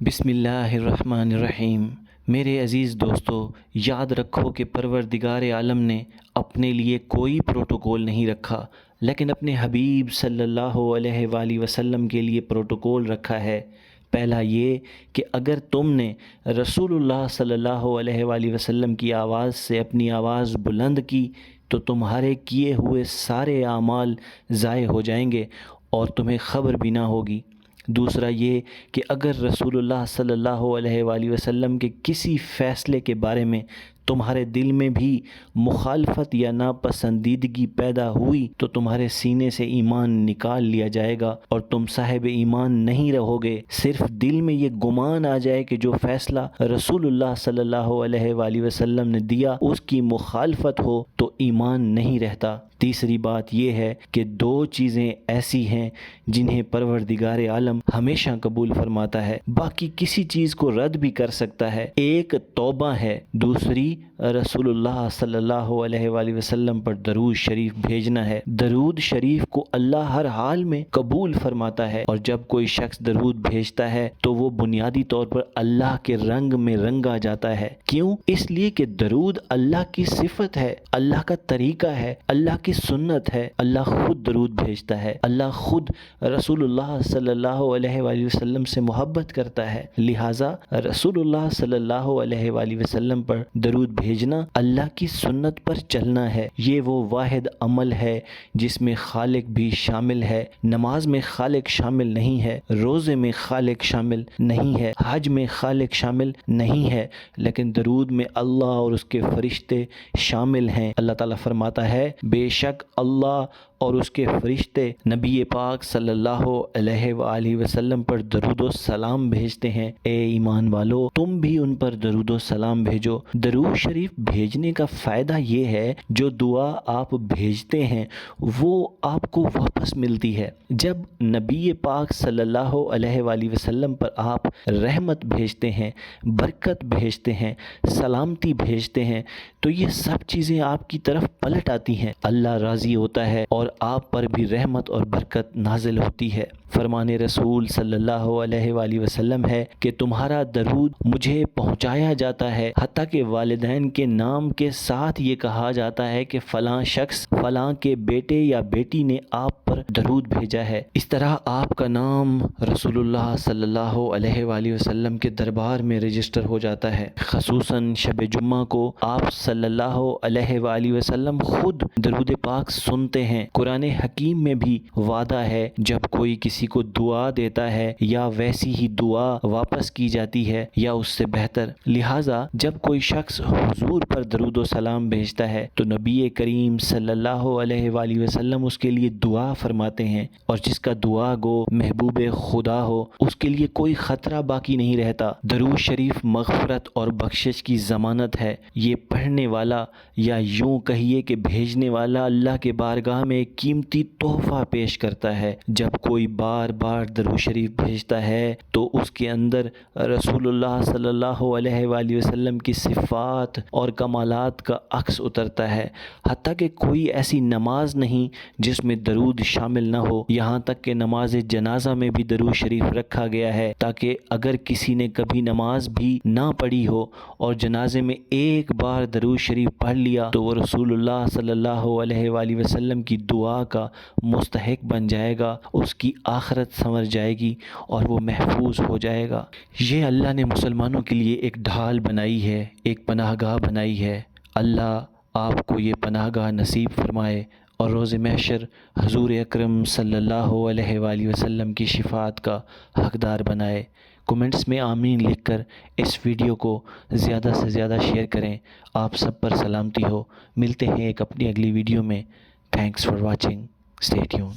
بسم اللہ الرحمن الرحیم۔ میرے عزیز دوستو، یاد رکھو کہ پروردگار عالم نے اپنے لیے کوئی پروٹوکول نہیں رکھا، لیکن اپنے حبیب صلی اللہ علیہ وآلہ وسلم کے لیے پروٹوکول رکھا ہے۔ پہلا یہ کہ اگر تم نے رسول اللہ صلی اللہ علیہ وآلہ وسلم کی آواز سے اپنی آواز بلند کی تو تمہارے کیے ہوئے سارے اعمال ضائع ہو جائیں گے اور تمہیں خبر بھی نہ ہوگی۔ دوسرا یہ کہ اگر رسول اللہ صلی اللہ علیہ وآلہ وسلم کے کسی فیصلے کے بارے میں تمہارے دل میں بھی مخالفت یا ناپسندیدگی پیدا ہوئی تو تمہارے سینے سے ایمان نکال لیا جائے گا اور تم صاحب ایمان نہیں رہو گے۔ صرف دل میں یہ گمان آ جائے کہ جو فیصلہ رسول اللہ صلی اللہ علیہ وآلہ وسلم نے دیا اس کی مخالفت ہو تو ایمان نہیں رہتا۔ تیسری بات یہ ہے کہ دو چیزیں ایسی ہیں جنہیں پروردگار عالم ہمیشہ قبول فرماتا ہے، باقی کسی چیز کو رد بھی کر سکتا ہے۔ ایک توبہ ہے، دوسری رسول اللہ صلی اللہ علیہ وآلہ وسلم پر درود شریف بھیجنا ہے۔ درود شریف کو اللہ ہر حال میں قبول فرماتا ہے، اور جب کوئی شخص درود بھیجتا ہے تو وہ بنیادی طور پر اللہ کے رنگ میں رنگا جاتا ہے۔ کیوں؟ اس لیے کہ درود اللہ کی صفت ہے، اللہ کا طریقہ ہے، اللہ کی سنت ہے۔ اللہ خود درود بھیجتا ہے، اللہ خود رسول اللہ صلی اللہ علیہ وآلہ وسلم سے محبت کرتا ہے، لہٰذا رسول اللہ صلی اللہ علیہ وآلہ وسلم پر درود بھیجنا اللہ کی سنت پر چلنا ہے۔ یہ وہ واحد عمل ہے جس میں خالق بھی شامل ہے۔ نماز میں خالق شامل نہیں ہے، روزے میں خالق شامل نہیں ہے، حج میں خالق شامل نہیں ہے، لیکن درود میں اللہ اور اس کے فرشتے شامل ہیں۔ اللہ تعالیٰ فرماتا ہے، بے شک اللہ اور اس کے فرشتے نبی پاک صلی اللہ علیہ وآلہ وسلم پر درود و سلام بھیجتے ہیں۔ اے ایمان والو، تم بھی ان پر درود و سلام بھیجو۔ درود شریف بھیجنے کا فائدہ یہ ہے، جو دعا آپ بھیجتے ہیں وہ آپ کو واپس ملتی ہے۔ جب نبی پاک صلی اللہ علیہ وآلہ وسلم پر آپ رحمت بھیجتے ہیں، برکت بھیجتے ہیں، سلامتی بھیجتے ہیں تو یہ سب چیزیں آپ کی طرف پلٹ آتی ہیں، اللہ راضی ہوتا ہے اور آپ پر بھی رحمت اور برکت نازل ہوتی ہے۔ فرمان رسول صلی اللہ علیہ وآلہ وسلم ہے کہ تمہارا درود مجھے پہنچایا جاتا ہے، حتیٰ کہ والدین کے نام کے ساتھ یہ کہا جاتا ہے کہ فلاں شخص فلاں کے بیٹے یا بیٹی نے آپ پر درود بھیجا ہے۔ اس طرح آپ کا نام رسول اللہ صلی اللہ علیہ وآلہ وسلم کے دربار میں رجسٹر ہو جاتا ہے۔ خصوصاً شب جمعہ کو آپ صلی اللہ علیہ وآلہ وسلم خود درود پاک سنتے ہیں۔ قرآن حکیم میں بھی وعدہ ہے، جب کوئی کسی کو دعا دیتا ہے یا ویسی ہی دعا واپس کی جاتی ہے یا اس سے بہتر، لہٰذا جب کوئی شخص حضور پر درود و سلام بھیجتا ہے تو نبی کریم صلی اللہ علیہ وآلہ وسلم اس کے لیے دعا فرماتے ہیں، اور جس کا دعا گو محبوب خدا ہو اس کے لیے کوئی خطرہ باقی نہیں رہتا۔ درود شریف مغفرت اور بخشش کی ضمانت ہے۔ یہ پڑھنے والا یا یوں کہیے کہ بھیجنے والا اللہ کے بارگاہ میں ایک قیمتی تحفہ پیش کرتا ہے۔ جب کوئی بار بار درود شریف بھیجتا ہے تو اس کے اندر رسول اللہ صلی اللہ علیہ وآلہ وسلم کی صفات اور کمالات کا عکس اترتا ہے، حتیٰ کہ کوئی ایسی نماز نہیں جس میں درود شامل نہ ہو۔ یہاں تک کہ نماز جنازہ میں بھی درود شریف رکھا گیا ہے، تاکہ اگر کسی نے کبھی نماز بھی نہ پڑھی ہو اور جنازے میں ایک بار درود شریف پڑھ لیا تو وہ رسول اللہ صلی اللہ علیہ وآلہ وسلم کی دعا کا مستحق بن جائے گا، اس کی آخرت سنور جائے گی اور وہ محفوظ ہو جائے گا۔ یہ اللہ نے مسلمانوں کے لیے ایک ڈھال بنائی ہے، ایک پناہ گاہ بنائی ہے۔ اللہ آپ کو یہ پناہ گاہ نصیب فرمائے اور روز محشر حضور اکرم صلی اللہ علیہ وآلہ وسلم کی شفاعت کا حقدار بنائے۔ کومنٹس میں آمین لکھ کر اس ویڈیو کو زیادہ سے زیادہ شیئر کریں۔ آپ سب پر سلامتی ہو۔ ملتے ہیں ایک اپنی اگلی ویڈیو میں۔ Thanks for watching. Stay tune.